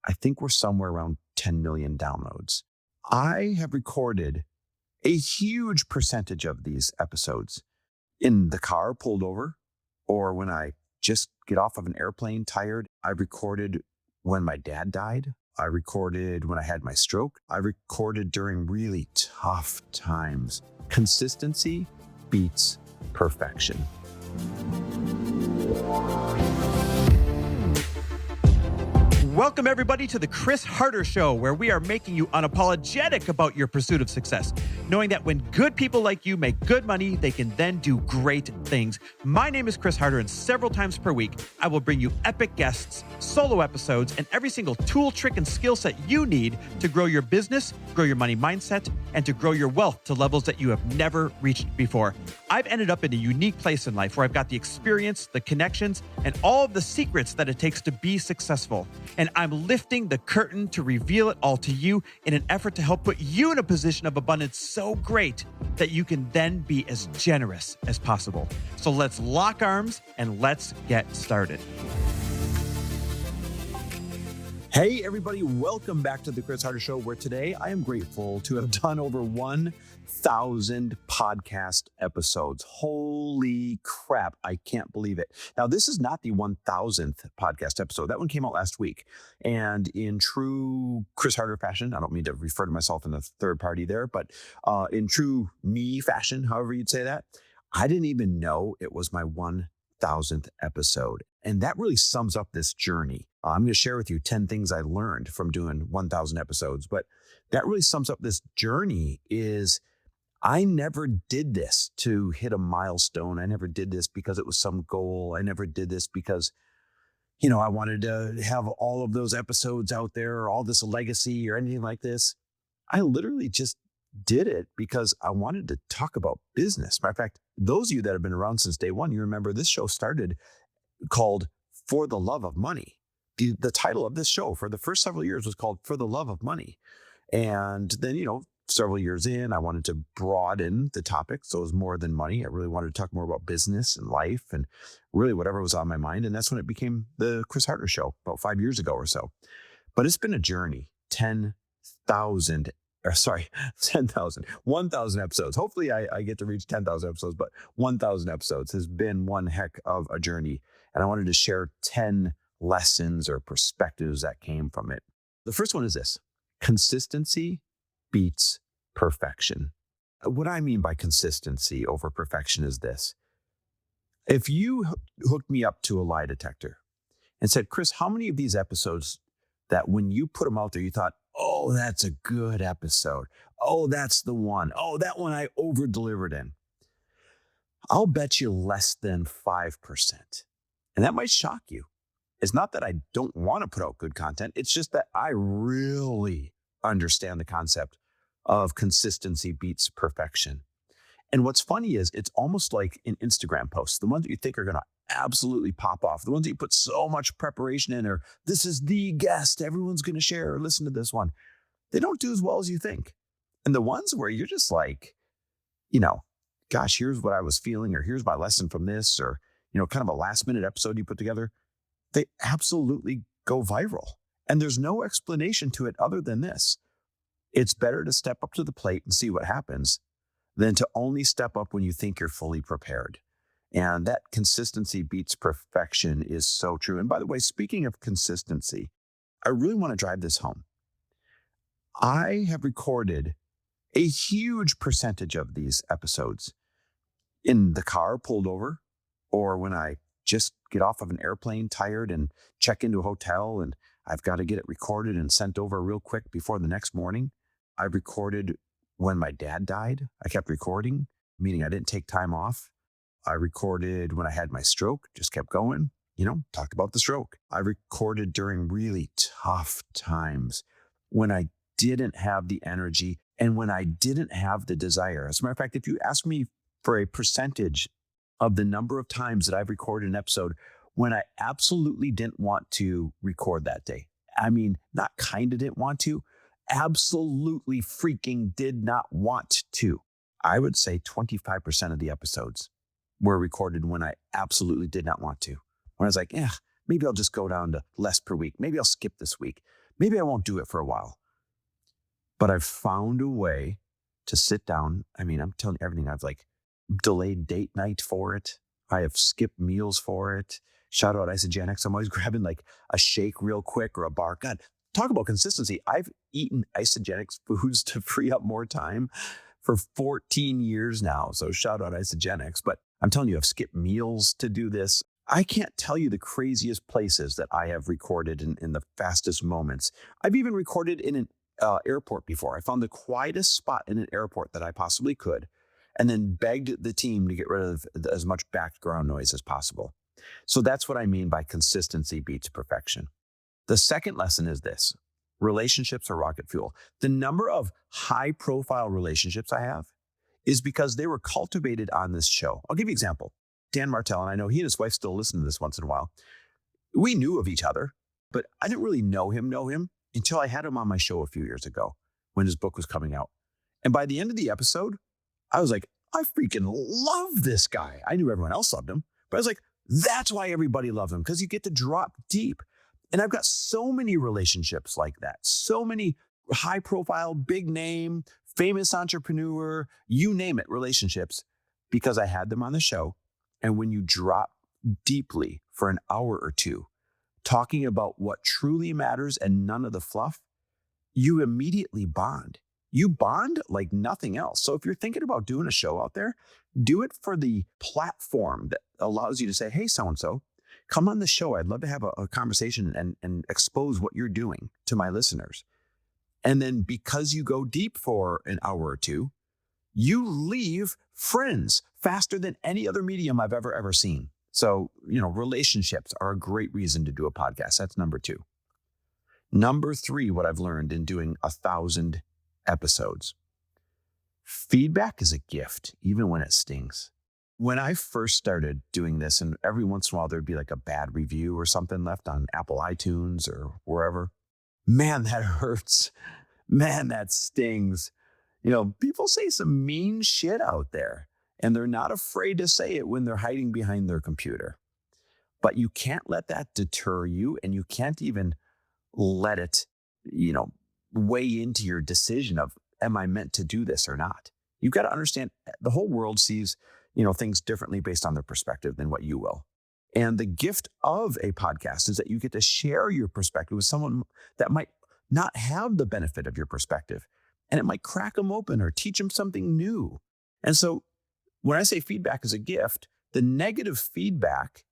I think we're somewhere around 10 million downloads. I have recorded a huge percentage of these episodes in the car pulled over, or when I just get off of an airplane tired. I recorded when my dad died. I recorded when I had my stroke. I recorded during really tough times. Consistency beats perfection. Welcome, everybody, to the Chris Harder Show, where we are making you unapologetic about your pursuit of success, knowing that when good people like you make good money, they can then do great things. My name is Chris Harder, and several times per week, I will bring you epic guests, solo episodes, and every single tool, trick, and skill set you need to grow your business, grow your money mindset, and to grow your wealth to levels that you have never reached before. I've ended up in a unique place in life where I've got the experience, the connections, and all of the secrets that it takes to be successful. And I'm lifting the curtain to reveal it all to you in an effort to help put you in a position of abundance so great that you can then be as generous as possible. So let's lock arms and let's get started. Hey, everybody, welcome back to the Chris Harder Show, where today I am grateful to have done over 1,000 podcast episodes. Holy crap, I can't believe it. Now, this is not the 1,000th podcast episode. That one came out last week. And in true Chris Harder fashion, I don't mean to refer to myself in the third party there, but in true me fashion, however you'd say that, I didn't even know it was my 1,000th episode. And that really sums up this journey. I'm going to share with you 10 things I learned from doing 1,000 episodes, but that really sums up this journey is I never did this to hit a milestone. I never did this because it was some goal. I never did this because, I wanted to have all of those episodes out there or all this legacy or anything like this. I literally just did it because I wanted to talk about business. Matter of fact, those of you that have been around since day one, you remember this show started called For the Love of Money. The title of this show for the first several years was called For the Love of Money. And then, several years in, I wanted to broaden the topic. So it was more than money. I really wanted to talk more about business and life and really whatever was on my mind. And that's when it became the Chris Harder Show about 5 years ago or so. But it's been a journey, 1,000 episodes. Hopefully I get to reach 10,000 episodes, but 1,000 episodes has been one heck of a journey. And I wanted to share 10 lessons or perspectives that came from it. The first one is this: consistency beats perfection. What I mean by consistency over perfection is this. If you hooked me up to a lie detector and said, Chris, how many of these episodes that when you put them out there, you thought, oh, that's a good episode. Oh, that's the one. Oh, that one I over-delivered in. I'll bet you less than 5%. And that might shock you. It's not that I don't want to put out good content. It's just that I really understand the concept of consistency beats perfection. And what's funny is it's almost like in Instagram posts, the ones that you think are going to absolutely pop off, the ones that you put so much preparation in, or this is the guest, everyone's going to share or listen to this one. They don't do as well as you think. And the ones where you're just like, gosh, here's what I was feeling, or here's my lesson from this, or, kind of a last minute episode you put together, they absolutely go viral. And there's no explanation to it other than this. It's better to step up to the plate and see what happens than to only step up when you think you're fully prepared. And that consistency beats perfection is so true. And by the way, speaking of consistency, I really want to drive this home. I have recorded a huge percentage of these episodes in the car pulled over, or when I just get off of an airplane tired and check into a hotel and I've got to get it recorded and sent over real quick before the next morning. I recorded when my dad died. I kept recording, meaning I didn't take time off. I recorded when I had my stroke, just kept going, talked about the stroke. I recorded during really tough times when I didn't have the energy and when I didn't have the desire. As a matter of fact, if you ask me for a percentage of the number of times that I've recorded an episode when I absolutely didn't want to record that day. I mean, not kind of didn't want to, absolutely freaking did not want to. I would say 25% of the episodes were recorded when I absolutely did not want to. When I was like, maybe I'll just go down to less per week. Maybe I'll skip this week. maybe I won't do it for a while. But I've found a way to sit down. I mean, I'm telling you everything. I've like delayed date night for it. I have skipped meals for it. Shout out Isagenix. I'm always grabbing like a shake real quick or a bar. God, talk about consistency. I've eaten Isagenix foods to free up more time for 14 years now. So shout out Isagenix. But I'm telling you, I've skipped meals to do this. I can't tell you the craziest places that I have recorded in the fastest moments. I've even recorded in an airport before. I found the quietest spot in an airport that I possibly could, and then begged the team to get rid of as much background noise as possible. So that's what I mean by consistency beats perfection. The second lesson is this: relationships are rocket fuel. The number of high profile relationships I have is because they were cultivated on this show. I'll give you an example. Dan Martell, and I know he and his wife still listen to this once in a while. We knew of each other, but I didn't really know him until I had him on my show a few years ago when his book was coming out. And by the end of the episode, I was like, I freaking love this guy. I knew everyone else loved him, but I was like, that's why everybody loves him, because you get to drop deep. And I've got so many relationships like that. So many high profile, big name, famous entrepreneur, you name it, relationships, because I had them on the show. And when you drop deeply for an hour or two, talking about what truly matters and none of the fluff, you immediately bond. You bond like nothing else. So if you're thinking about doing a show out there, do it for the platform that allows you to say, hey, so-and-so, come on the show. I'd love to have a conversation and expose what you're doing to my listeners. And then because you go deep for an hour or two, you leave friends faster than any other medium I've ever seen. So, relationships are a great reason to do a podcast. That's number 2. Number 3, what I've learned in doing 1,000 episodes: feedback is a gift, even when it stings. When I first started doing this, and every once in a while there'd be like a bad review or something left on Apple iTunes or wherever, man, that hurts. Man, that stings. People say some mean shit out there, and they're not afraid to say it when they're hiding behind their computer. But you can't let that deter you, and you can't even let it, weigh into your decision of, am I meant to do this or not? You've got to understand the whole world sees, things differently based on their perspective than what you will. And the gift of a podcast is that you get to share your perspective with someone that might not have the benefit of your perspective. And it might crack them open or teach them something new. And so when I say feedback is a gift, the negative feedback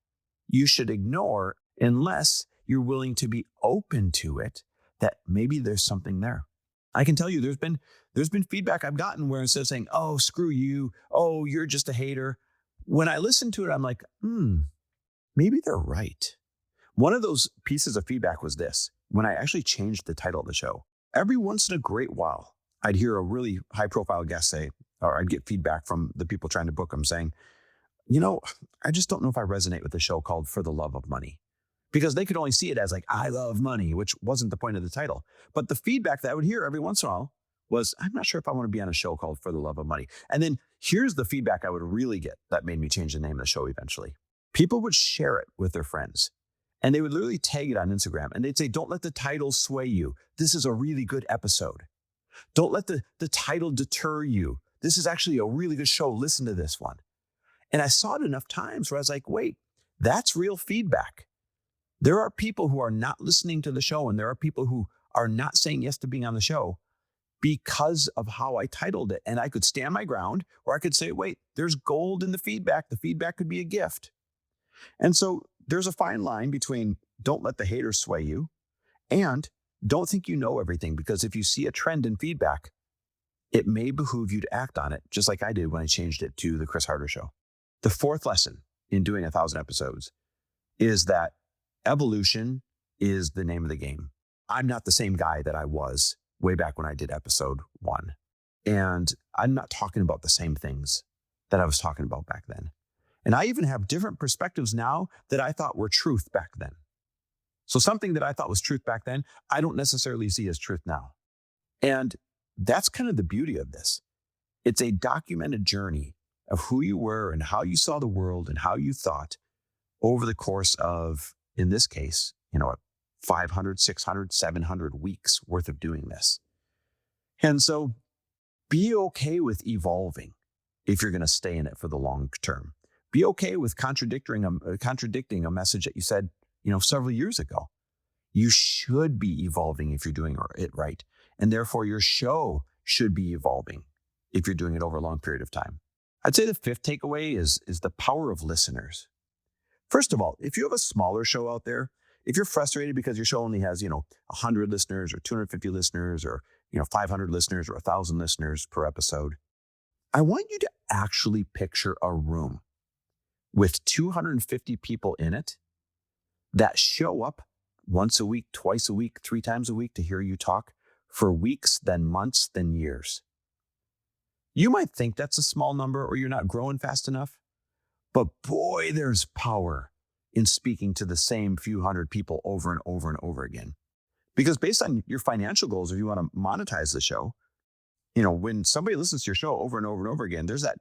you should ignore unless you're willing to be open to it, that maybe there's something there. I can tell you there's been feedback I've gotten where instead of saying, oh, screw you, oh, you're just a hater, when I listen to it, I'm like, maybe they're right. One of those pieces of feedback was this: when I actually changed the title of the show. Every once in a great while, I'd hear a really high profile guest say, or I'd get feedback from the people trying to book them saying, I just don't know if I resonate with the show called For the Love of Money. Because they could only see it as like, I love money, which wasn't the point of the title. But the feedback that I would hear every once in a while was, I'm not sure if I want to be on a show called For the Love of Money. And then here's the feedback I would really get that made me change the name of the show eventually. People would share it with their friends, and they would literally tag it on Instagram, and they'd say, don't let the title sway you. This is a really good episode. Don't let the title deter you. This is actually a really good show. Listen to this one. And I saw it enough times where I was like, wait, that's real feedback. There are people who are not listening to the show, and there are people who are not saying yes to being on the show because of how I titled it. And I could stand my ground, or I could say, wait, there's gold in the feedback. The feedback could be a gift. And so there's a fine line between don't let the haters sway you and don't think you know everything, because if you see a trend in feedback, it may behoove you to act on it, just like I did when I changed it to The Chris Harder Show. The 4th lesson in doing 1,000 episodes is that evolution is the name of the game. I'm not the same guy that I was way back when I did episode 1. And I'm not talking about the same things that I was talking about back then. And I even have different perspectives now that I thought were truth back then. So something that I thought was truth back then, I don't necessarily see as truth now. And that's kind of the beauty of this. It's a documented journey of who you were and how you saw the world and how you thought over the course of, in this case, 500, 600, 700 weeks worth of doing this. And so be okay with evolving if you're going to stay in it for the long term. Be okay with contradicting a message that you said, several years ago. You should be evolving if you're doing it right. And therefore your show should be evolving if you're doing it over a long period of time. I'd say the fifth takeaway is the power of listeners. First of all, if you have a smaller show out there, if you're frustrated because your show only has, 100 listeners or 250 listeners or, 500 listeners or 1,000 listeners per episode, I want you to actually picture a room with 250 people in it that show up once a week, twice a week, 3 times a week to hear you talk for weeks, then months, then years. You might think that's a small number or you're not growing fast enough, but boy, there's power in speaking to the same few hundred people over and over and over again. Because based on your financial goals, if you want to monetize the show, when somebody listens to your show over and over and over again, there's that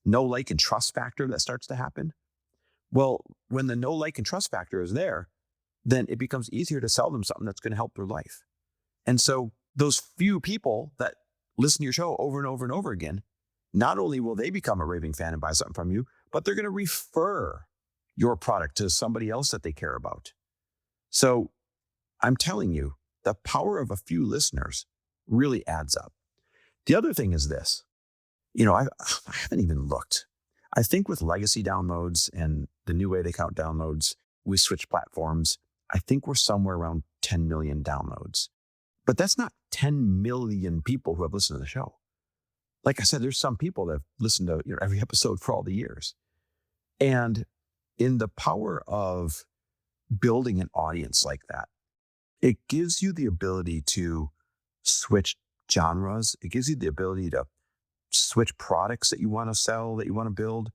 know, like, and trust factor that starts to happen. Well, when the know, like, and trust factor is there, then it becomes easier to sell them something that's going to help their life. And so those few people that listen to your show over and over and over again, not only will they become a raving fan and buy something from you, but they're going to refer your product to somebody else that they care about. So I'm telling you, the power of a few listeners really adds up. The other thing is this, I haven't even looked. I think with legacy downloads and the new way they count downloads, we switch platforms. I think we're somewhere around 10 million downloads. But that's not 10 million people who have listened to the show. Like I said, there's some people that have listened to every episode for all the years. And in the power of building an audience like that, it gives you the ability to switch genres. It gives you the ability to switch products that you want to sell, that you want to build.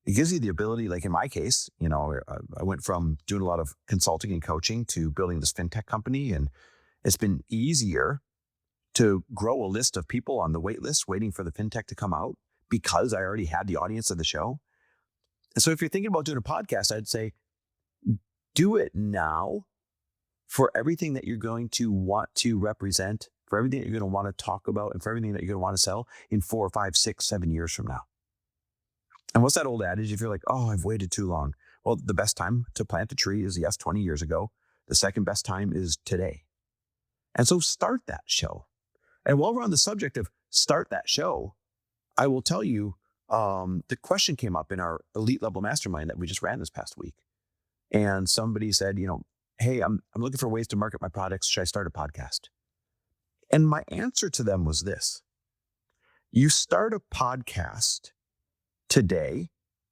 It gives you the ability, like in my case, I went from doing a lot of consulting and coaching to building this fintech company. And it's been easier to grow a list of people on the wait list waiting for the fintech to come out because I already had the audience of the show. And so if you're thinking about doing a podcast, I'd say do it now for everything that you're going to want to represent, for everything that you're going to want to talk about, and for everything that you're going to want to sell in 4 or 5, 6, 7 years from now. And what's that old adage? If you're like, oh, I've waited too long. Well, the best time to plant a tree is, yes, 20 years ago. The second best time is today. And so start that show. And while we're on the subject of start that show, I will tell you, the question came up in our elite level mastermind that we just ran this past week. And somebody said, hey, I'm looking for ways to market my products. Should I start a podcast? And my answer to them was this: you start a podcast today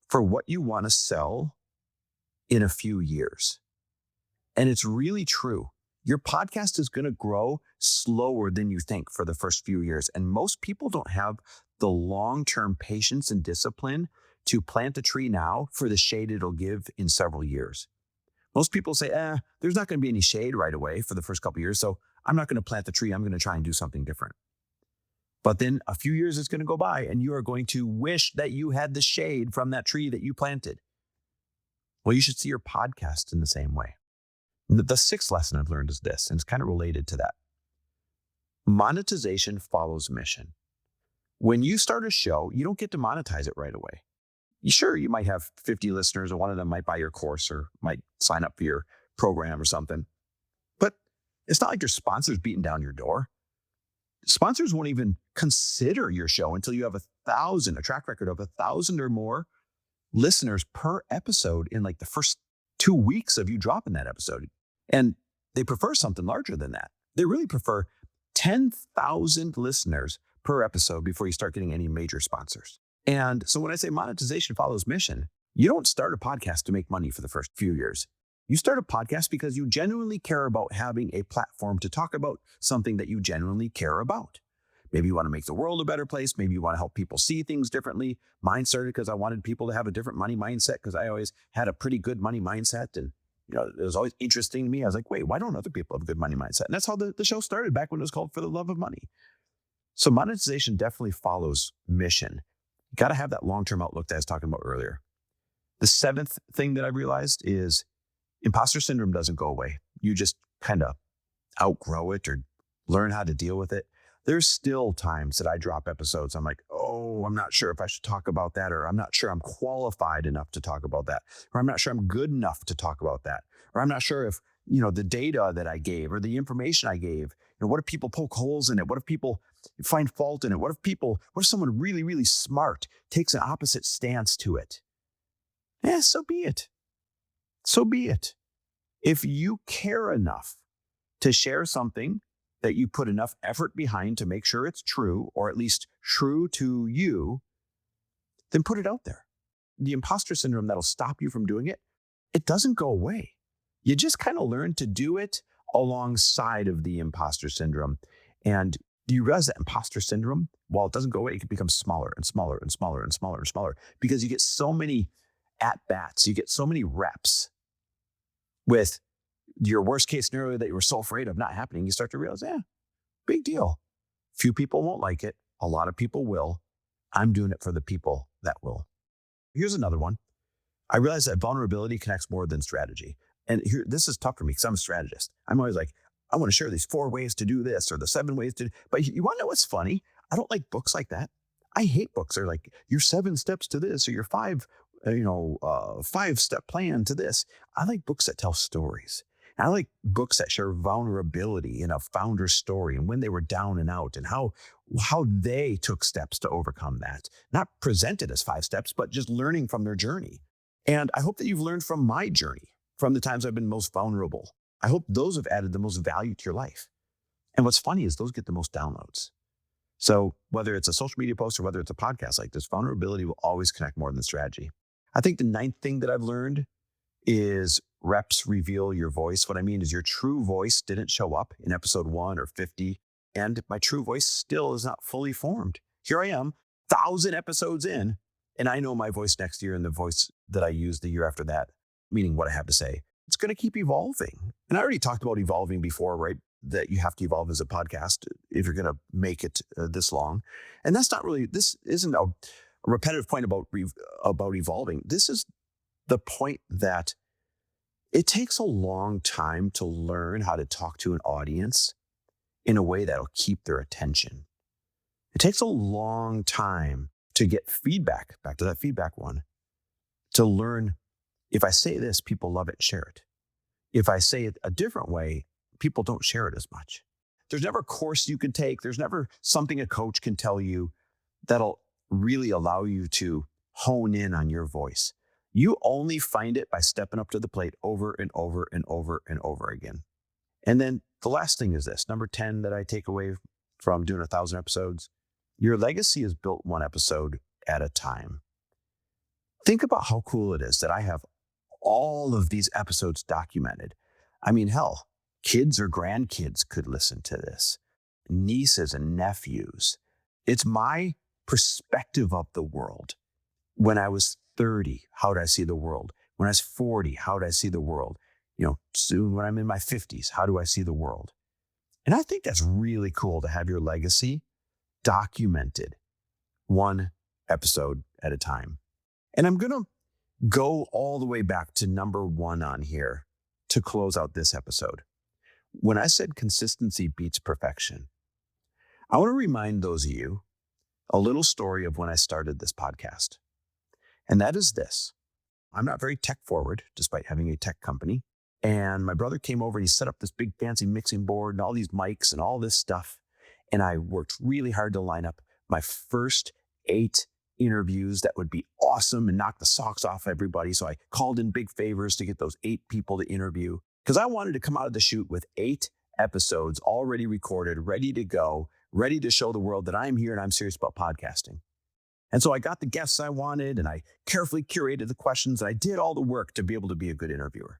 for what you want to sell in a few years. And it's really true. Your podcast is going to grow slower than you think for the first few years. And most people don't have the long-term patience and discipline to plant a tree now for the shade it'll give in several years. Most people say, there's not going to be any shade right away for the first couple of years, so I'm not going to plant the tree. I'm going to try and do something different. But then a few years is going to go by and you are going to wish that you had the shade from that tree that you planted. Well, you should see your podcast in the same way. The sixth lesson I've learned is this, and it's kind of related to that. Monetization follows mission. When you start a show, you don't get to monetize it right away. Sure, you might have 50 listeners, and one of them might buy your course or might sign up for your program or something. But it's not like your sponsor's beating down your door. Sponsors won't even consider your show until you have a track record of 1,000 or more listeners per episode in like the first 2 weeks of you dropping that episode. And they prefer something larger than that. They really prefer 10,000 listeners per episode before you start getting any major sponsors. And so when I say monetization follows mission, you don't start a podcast to make money for the first few years. You start a podcast because you genuinely care about having a platform to talk about something that you genuinely care about. Maybe you want to make the world a better place. Maybe you want to help people see things differently. Mine started because I wanted people to have a different money mindset because I always had a pretty good money mindset. And it was always interesting to me. I was like, wait, why don't other people have a good money mindset? And that's how the show started back when it was called For the Love of Money. So monetization definitely follows mission. You got to have that long-term outlook that I was talking about earlier. The seventh thing that I realized is imposter syndrome doesn't go away. You just kind of outgrow it or learn how to deal with it, there's still times that I drop episodes. I'm like, oh, I'm not sure if I should talk about that, or I'm not sure I'm qualified enough to talk about that, or I'm not sure I'm good enough to talk about that, or I'm not sure if, the data that I gave or the information I gave, what if people poke holes in it? What if people find fault in it? What if someone really, really smart takes an opposite stance to it? So be it. So be it. If you care enough to share something that you put enough effort behind to make sure it's true, or at least true to you, then put it out there. The imposter syndrome that'll stop you from doing it, it doesn't go away. You just kind of learn to do it alongside of the imposter syndrome. And do you realize that imposter syndrome, while it doesn't go away, it can become smaller and smaller and smaller and smaller and smaller because you get so many at-bats, you get so many reps with your worst case scenario that you were so afraid of not happening. You start to realize, big deal. Few people won't like it. A lot of people will. I'm doing it for the people that will. Here's another one. I realize that vulnerability connects more than strategy. And here, this is tough for me because I'm a strategist. I'm always like, I want to share these 4 ways to do this or the 7 ways to do. But you want to know what's funny? I don't like books like that. I hate books. They're like your 7 steps to this or your 5-step plan to this. I like books that tell stories. And I like books that share vulnerability in a founder's story and when they were down and out and how they took steps to overcome that. Not presented as 5 steps, but just learning from their journey. And I hope that you've learned from my journey, from the times I've been most vulnerable. I hope those have added the most value to your life. And what's funny is those get the most downloads. So whether it's a social media post or whether it's a podcast like this, vulnerability will always connect more than strategy. I think the 9th thing that I've learned is reps reveal your voice. What I mean is your true voice didn't show up in episode 1 or 50, and my true voice still is not fully formed. Here I am, 1,000 episodes in, and I know my voice next year and the voice that I use the year after that, meaning what I have to say. It's going to keep evolving. And I already talked about evolving before, right? That you have to evolve as a podcast if you're going to make it this long. And that's not really, this isn't a repetitive point about evolving. This is the point that it takes a long time to learn how to talk to an audience in a way that'll keep their attention. It takes a long time to get feedback, back to that feedback one, to learn if I say this, people love it, share it. If I say it a different way, people don't share it as much. There's never a course you can take. There's never something a coach can tell you that'll really allow you to hone in on your voice. You only find it by stepping up to the plate over and over and over and over again. And then the last thing is this, number 10 that I take away from doing 1,000 episodes. Your legacy is built 1 episode at a time. Think about how cool it is that I have all of these episodes documented. I mean, hell, kids or grandkids could listen to this, nieces and nephews. It's my perspective of the world. When I was 30, how did I see the world? When I was 40, how did I see the world? Soon when I'm in my 50s, how do I see the world? And I think that's really cool to have your legacy documented 1 episode at a time. And I'm going to go all the way back to number 1 on here to close out this episode. When I said consistency beats perfection, I want to remind those of you a little story of when I started this podcast. And that is this. I'm not very tech forward, despite having a tech company. And my brother came over and he set up this big fancy mixing board and all these mics and all this stuff. And I worked really hard to line up my first 8 interviews that would be awesome and knock the socks off everybody. So I called in big favors to get those 8 people to interview because I wanted to come out of the chute with 8 episodes already recorded, ready to go, ready to show the world that I'm here and I'm serious about podcasting. And so I got the guests I wanted and I carefully curated the questions and I did all the work to be able to be a good interviewer.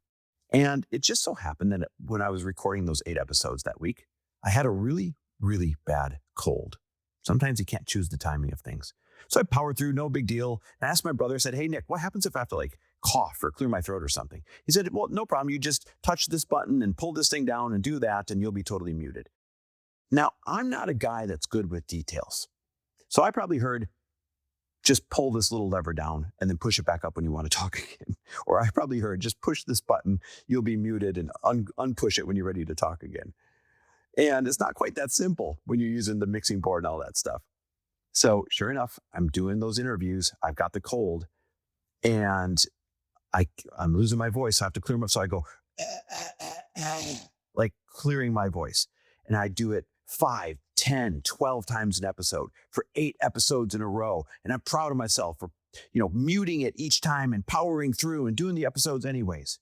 And it just so happened that when I was recording those 8 episodes that week, I had a really, really bad cold. Sometimes you can't choose the timing of things. So I powered through, no big deal. And I asked my brother, I said, hey, Nick, what happens if I have to cough or clear my throat or something? He said, well, no problem. You just touch this button and pull this thing down and do that and you'll be totally muted. Now, I'm not a guy that's good with details. So I probably heard just pull this little lever down and then push it back up when you want to talk again. Or I probably heard, just push this button, you'll be muted, and unpush it when you're ready to talk again. And it's not quite that simple when you're using the mixing board and all that stuff. So sure enough, I'm doing those interviews. I've got the cold and I'm losing my voice. So I have to clear them up. So I go, like clearing my voice. And I do it 5, 10, 12 times an episode for 8 episodes in a row. And I'm proud of myself for, muting it each time and powering through and doing the episodes anyways.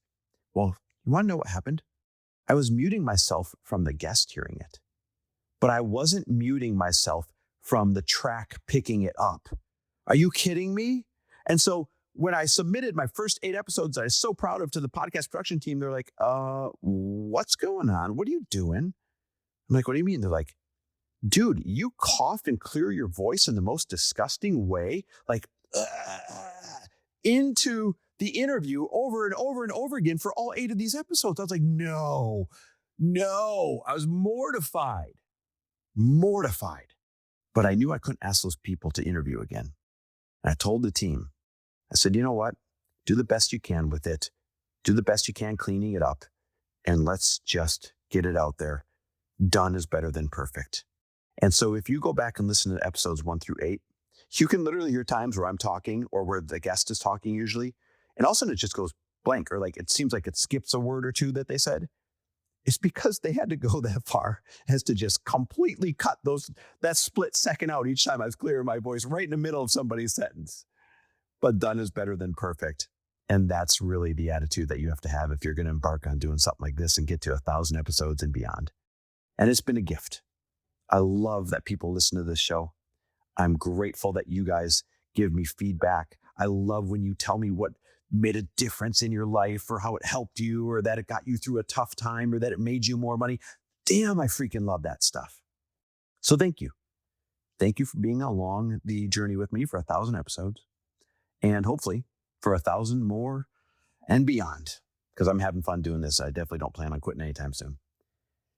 Well, you want to know what happened? I was muting myself from the guest hearing it, but I wasn't muting myself from the track picking it up. Are you kidding me? And so when I submitted my first 8 episodes that I was so proud of to the podcast production team, they're like, what's going on? What are you doing? I'm like, what do you mean? They're like, dude, you cough and clear your voice in the most disgusting way, like into the interview over and over and over again for all 8 of these episodes. I was like, no. I was mortified. But I knew I couldn't ask those people to interview again. And I told the team, I said, you know what? Do the best you can with it. Do the best you can cleaning it up. And let's just get it out there. Done is better than perfect. And so if you go back and listen to episodes 1 through 8, you can literally hear times where I'm talking or where the guest is talking usually. And all of a sudden it just goes blank, or like it seems like it skips a word or two that they said. It's because they had to go that far as to just completely cut that split second out each time I was clearing my voice right in the middle of somebody's sentence. But done is better than perfect. And that's really the attitude that you have to have if you're going to embark on doing something like this and get to 1,000 episodes and beyond. And it's been a gift. I love that people listen to this show. I'm grateful that you guys give me feedback. I love when you tell me what made a difference in your life, or how it helped you, or that it got you through a tough time, or that it made you more money. Damn, I freaking love that stuff. So thank you. Thank you for being along the journey with me for 1,000 episodes, and hopefully for 1,000 more and beyond, because I'm having fun doing this. I definitely don't plan on quitting anytime soon.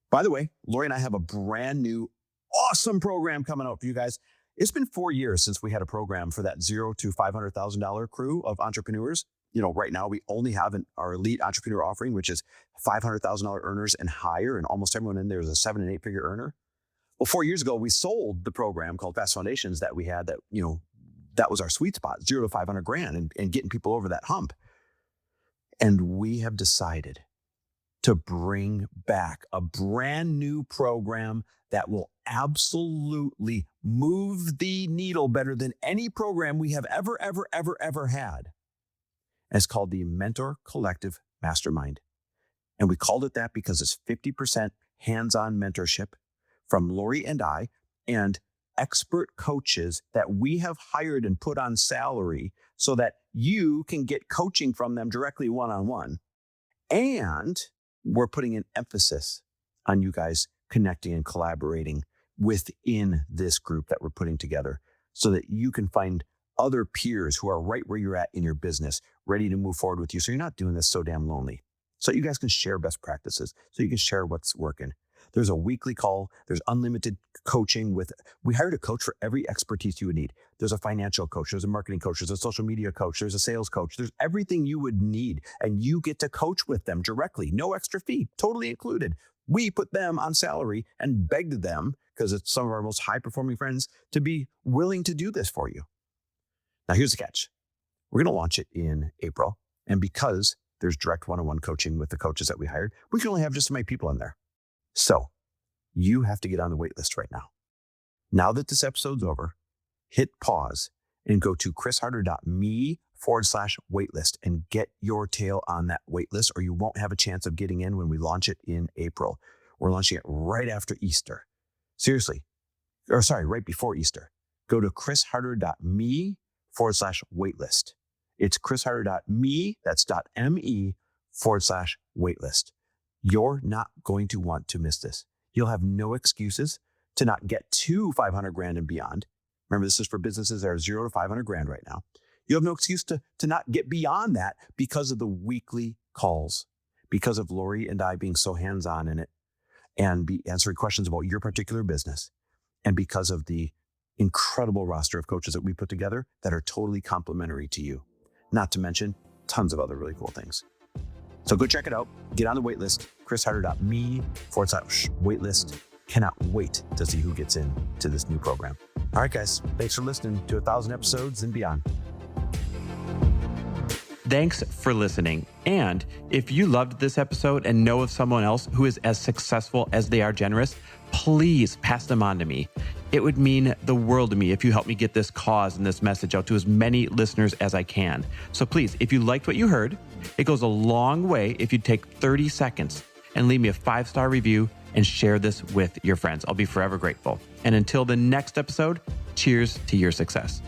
By the way, Lori and I have a brand new awesome program coming out for you guys. It's been 4 years since we had a program for that $0 to $500,000 crew of entrepreneurs. Right now we only have our elite entrepreneur offering, which is $500,000 earners and higher. And almost everyone in there is a 7 and 8 figure earner. Well, 4 years ago, we sold the program called Fast Foundations that we had that was our sweet spot, 0 to 500 grand and getting people over that hump. And we have decided to bring back a brand new program that will absolutely move the needle better than any program we have ever had. And it's called the Mentor Collective Mastermind. And we called it that because it's 50% hands-on mentorship from Lori and I and expert coaches that we have hired and put on salary so that you can get coaching from them directly one-on-one. And we're putting an emphasis on you guys connecting and collaborating within this group that we're putting together so that you can find other peers who are right where you're at in your business, ready to move forward with you. So you're not doing this so damn lonely. So you guys can share best practices, so you can share what's working. There's a weekly call. There's unlimited coaching we hired a coach for every expertise you would need. There's a financial coach. There's a marketing coach. There's a social media coach. There's a sales coach. There's everything you would need. And you get to coach with them directly. No extra fee, totally included. We put them on salary and begged them, because it's some of our most high performing friends, to be willing to do this for you. Now, here's the catch. We're going to launch it in April. And because there's direct one-on-one coaching with the coaches that we hired, we can only have just so many people in there. So you have to get on the wait list right now. Now that this episode's over, hit pause and go to chrisharder.me/waitlist and get your tail on that wait list, or you won't have a chance of getting in when we launch it in April. We're launching it right after Easter. Right before Easter. Go to chrisharder.me/waitlist. It's chrisharder.me, that's .me/waitlist. You're not going to want to miss this. You'll have no excuses to not get to 500 grand and beyond. Remember, this is for businesses that are 0 to 500 grand right now. You have no excuse to not get beyond that because of the weekly calls, because of Lori and I being so hands-on in it and be answering questions about your particular business, and because of the incredible roster of coaches that we put together that are totally complementary to you. Not to mention tons of other really cool things. So go check it out. Get on the waitlist, chrisharder.me/waitlist. Cannot wait to see who gets into this new program. All right, guys, thanks for listening to 1,000 episodes and beyond. Thanks for listening. And if you loved this episode and know of someone else who is as successful as they are generous, please pass them on to me. It would mean the world to me if you help me get this cause and this message out to as many listeners as I can. So please, if you liked what you heard, it goes a long way if you take 30 seconds and leave me a 5-star review and share this with your friends. I'll be forever grateful. And until the next episode, cheers to your success.